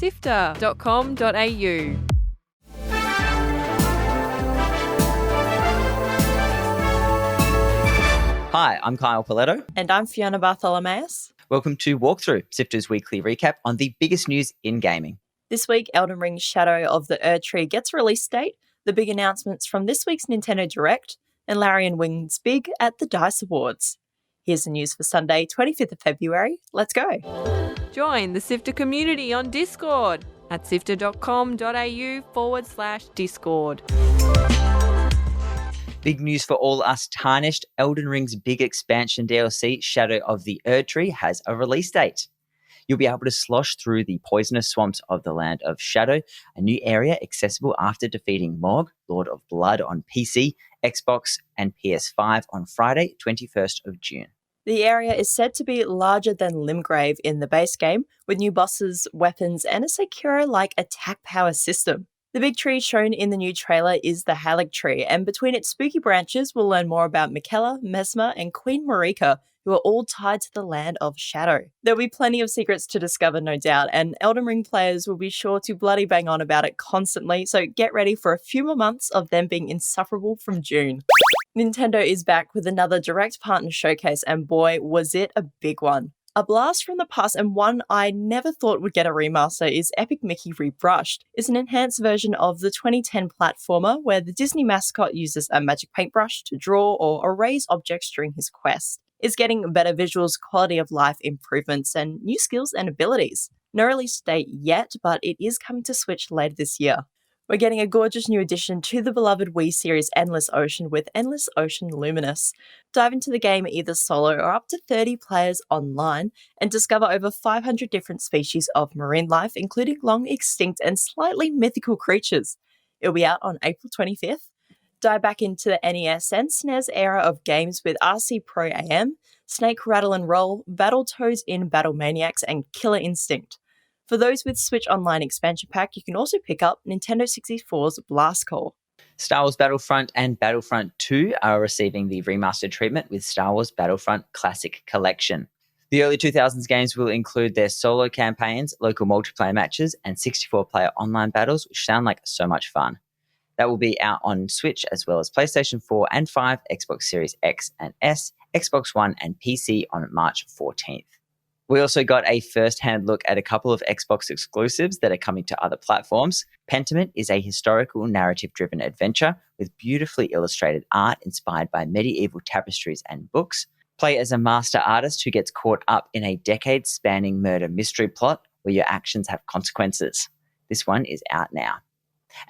sifter.com.au. Hi, I'm Kyle Paletto. And I'm Fiona Bartholomeus. Welcome to Walkthrough, Sifter's weekly recap on the biggest news in gaming. This week, Elden Ring Shadow of the Erdtree gets a release date, the big announcements from this week's Nintendo Direct, and Larian wins big at the DICE Awards. Here's the news for Sunday, 25th of February. Let's go. Join the Sifter community on Discord at sifter.com.au/Discord. Big news for all us tarnished. Elden Ring's big expansion DLC, Shadow of the Erdtree, has a release date. You'll be able to slosh through the poisonous swamps of the Land of Shadow, a new area accessible after defeating Morg, Lord of Blood, on PC, Xbox, and PS5 on Friday, 21st of June. The area is said to be larger than Limgrave in the base game, with new bosses, weapons, and a Sekiro-like attack power system. The big tree shown in the new trailer is the Erdtree, and between its spooky branches, we'll learn more about Miquella, Mesmer, and Queen Marika, who are all tied to the Land of Shadow. There'll be plenty of secrets to discover, no doubt, and Elden Ring players will be sure to bloody bang on about it constantly, so get ready for a few more months of them being insufferable from June. Nintendo is back with another direct partner showcase, and boy, was it a big one. A blast from the past, and one I never thought would get a remaster, is Epic Mickey Rebrushed. It's an enhanced version of the 2010 platformer where the Disney mascot uses a magic paintbrush to draw or erase objects during his quest. It's getting better visuals, quality of life improvements, and new skills and abilities. No release date yet, but it is coming to Switch later this year. We're getting a gorgeous new addition to the beloved Wii series Endless Ocean with Endless Ocean Luminous. Dive into the game either solo or up to 30 players online and discover over 500 different species of marine life, including long extinct and slightly mythical creatures. It'll be out on April 25th. Dive back into the NES and SNES era of games with RC Pro AM, Snake Rattle and Roll, Battletoads in Battle Maniacs, and Killer Instinct. For those with Switch Online Expansion Pack, you can also pick up Nintendo 64's Blast Call. Star Wars Battlefront and Battlefront 2 are receiving the remastered treatment with Star Wars Battlefront Classic Collection. The early 2000s games will include their solo campaigns, local multiplayer matches, and 64-player online battles, which sound like so much fun. That will be out on Switch as well as PlayStation 4 and 5, Xbox Series X and S, Xbox One and PC on March 14th. We also got a first-hand look at a couple of Xbox exclusives that are coming to other platforms. Pentiment is a historical narrative-driven adventure with beautifully illustrated art inspired by medieval tapestries and books. Play as a master artist who gets caught up in a decade-spanning murder mystery plot where your actions have consequences. This one is out now.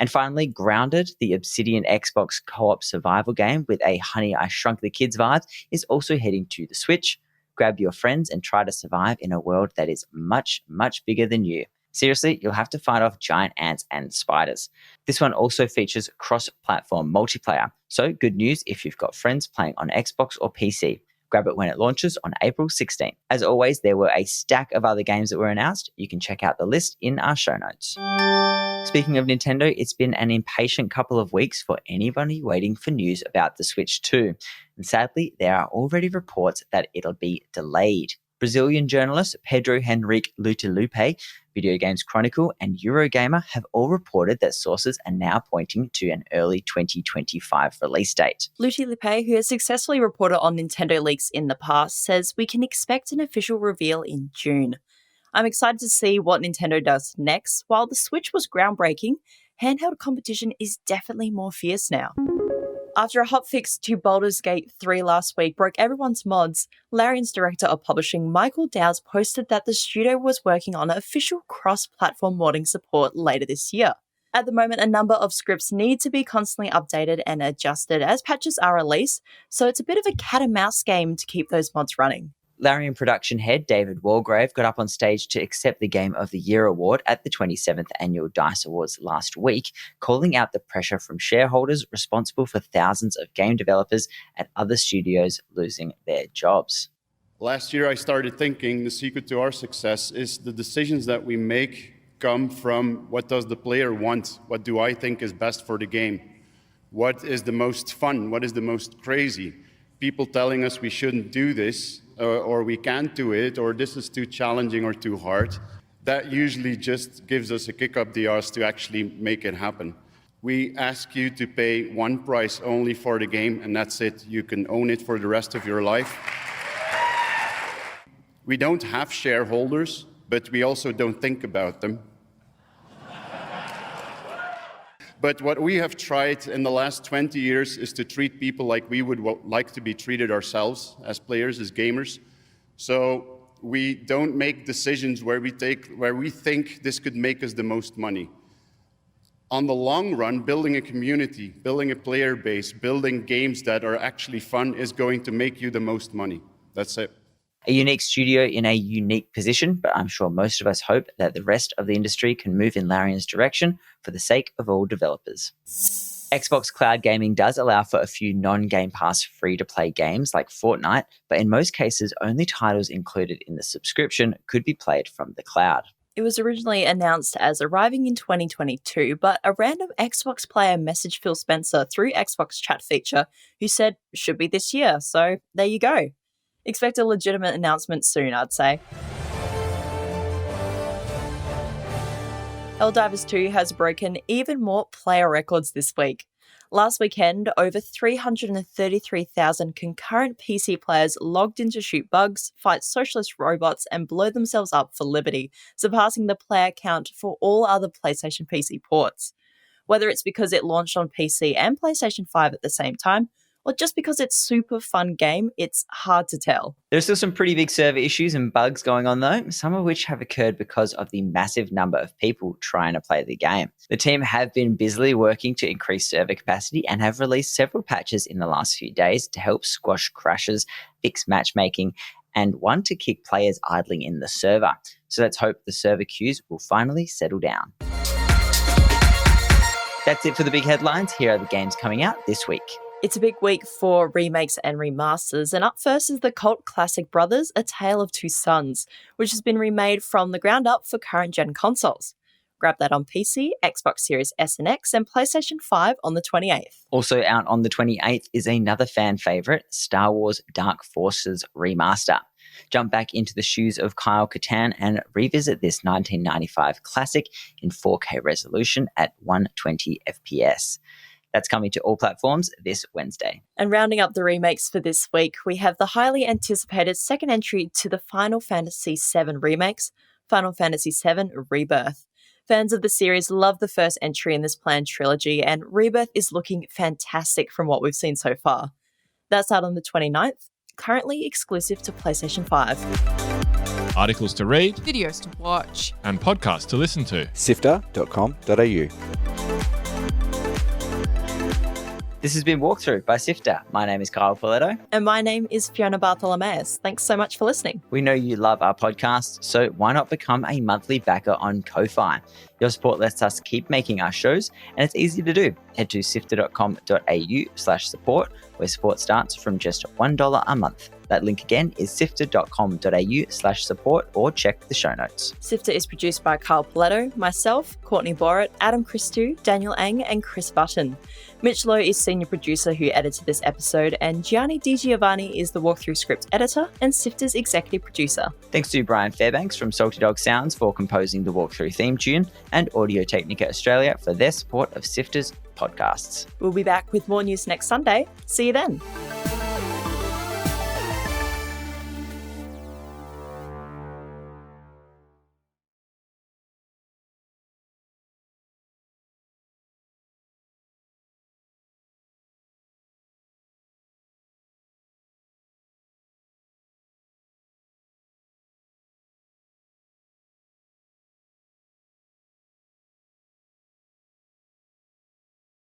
And finally, Grounded, the Obsidian Xbox co-op survival game with a Honey, I Shrunk the Kids vibe, is also heading to the Switch. Grab your friends and try to survive in a world that is much, much bigger than you. Seriously, you'll have to fight off giant ants and spiders. This one also features cross-platform multiplayer. So good news if you've got friends playing on Xbox or PC. Grab it when it launches on April 16th. As always, there were a stack of other games that were announced. You can check out the list in our show notes. Speaking of Nintendo, it's been an impatient couple of weeks for anybody waiting for news about the Switch 2. And sadly, there are already reports that it'll be delayed. Brazilian journalists Pedro Henrique Lutelupe, Video Games Chronicle, and Eurogamer have all reported that sources are now pointing to an early 2025 release date. Lutelupe, who has successfully reported on Nintendo leaks in the past, says we can expect an official reveal in June. I'm excited to see what Nintendo does next. While the Switch was groundbreaking, handheld competition is definitely more fierce now. After a hotfix to Baldur's Gate 3 last week broke everyone's mods, Larian's director of publishing, Michael Dowds, posted that the studio was working on official cross-platform modding support later this year. At the moment, a number of scripts need to be constantly updated and adjusted as patches are released, so it's a bit of a cat and mouse game to keep those mods running. Larian production head David Walgrave got up on stage to accept the Game of the Year award at the 27th Annual DICE Awards last week, calling out the pressure from shareholders responsible for thousands of game developers at other studios losing their jobs. Last year I started thinking the secret to our success is the decisions that we make come from what does the player want? What do I think is best for the game? What is the most fun? What is the most crazy? People telling us we shouldn't do this, or we can't do it, or this is too challenging or too hard. that usually just gives us a kick up the arse to actually make it happen. We ask you to pay one price only for the game, and that's it. You can own it for the rest of your life. We don't have shareholders, but we also don't think about them. But what we have tried in the last 20 years is to treat people like we would like to be treated ourselves as players, as gamers. So we don't make decisions where we think this could make us the most money. On the long run, building a community, building a player base, building games that are actually fun is going to make you the most money. That's it. A unique studio in a unique position, but I'm sure most of us hope that the rest of the industry can move in Larian's direction for the sake of all developers. Xbox Cloud Gaming does allow for a few non-Game Pass free-to-play games like Fortnite, but in most cases, only titles included in the subscription could be played from the cloud. It was originally announced as arriving in 2022, but a random Xbox player messaged Phil Spencer through Xbox chat feature who said, should be this year, so there you go. Expect a legitimate announcement soon, I'd say. Helldivers 2 has broken even more player records this week. Last weekend, over 333,000 concurrent PC players logged in to shoot bugs, fight socialist robots, and blow themselves up for liberty, surpassing the player count for all other PlayStation PC ports. Whether it's because it launched on PC and PlayStation 5 at the same time, or just because it's a super fun game, it's hard to tell. There's still some pretty big server issues and bugs going on though, some of which have occurred because of the massive number of people trying to play the game. The team have been busily working to increase server capacity and have released several patches in the last few days to help squash crashes, fix matchmaking, and one to kick players idling in the server. So let's hope the server queues will finally settle down. That's it for the big headlines. Here are the games coming out this week. It's a big week for remakes and remasters, and up first is the cult classic Brothers, A Tale of Two Sons, which has been remade from the ground up for current-gen consoles. Grab that on PC, Xbox Series S and X, and PlayStation 5 on the 28th. Also out on the 28th is another fan favourite, Star Wars Dark Forces Remaster. Jump back into the shoes of Kyle Katarn and revisit this 1995 classic in 4K resolution at 120 FPS. That's coming to all platforms this Wednesday. And rounding up the remakes for this week, we have the highly anticipated second entry to the Final Fantasy VII remakes, Final Fantasy VII Rebirth. Fans of the series love the first entry in this planned trilogy, and Rebirth is looking fantastic from what we've seen so far. That's out on the 29th, currently exclusive to PlayStation 5. Articles to read, Videos to watch. and podcasts to listen to. sifter.com.au. This has been Walkthrough by Sifter. My name is Kyle Poletto. And my name is Fiona Bartholomeus. Thanks so much for listening. We know you love our podcast, so why not become a monthly backer on Ko-Fi? Your support lets us keep making our shows, and it's easy to do. Head to sifter.com.au/support, where support starts from just $1 a month. That link again is sifter.com.au/support, or check the show notes. Sifter is produced by Kyle Poletto, myself, Courtney Borrett, Adam Christou, Daniel Ang, and Chris Button. Mitch Lowe is senior producer who edited this episode, and Gianni Di Giovanni is the walkthrough script editor and Sifter's executive producer. Thanks to Brian Fairbanks from Salty Dog Sounds for composing the walkthrough theme tune, and Audio Technica Australia for their support of Sifter's podcasts. We'll be back with more news next Sunday. See you then.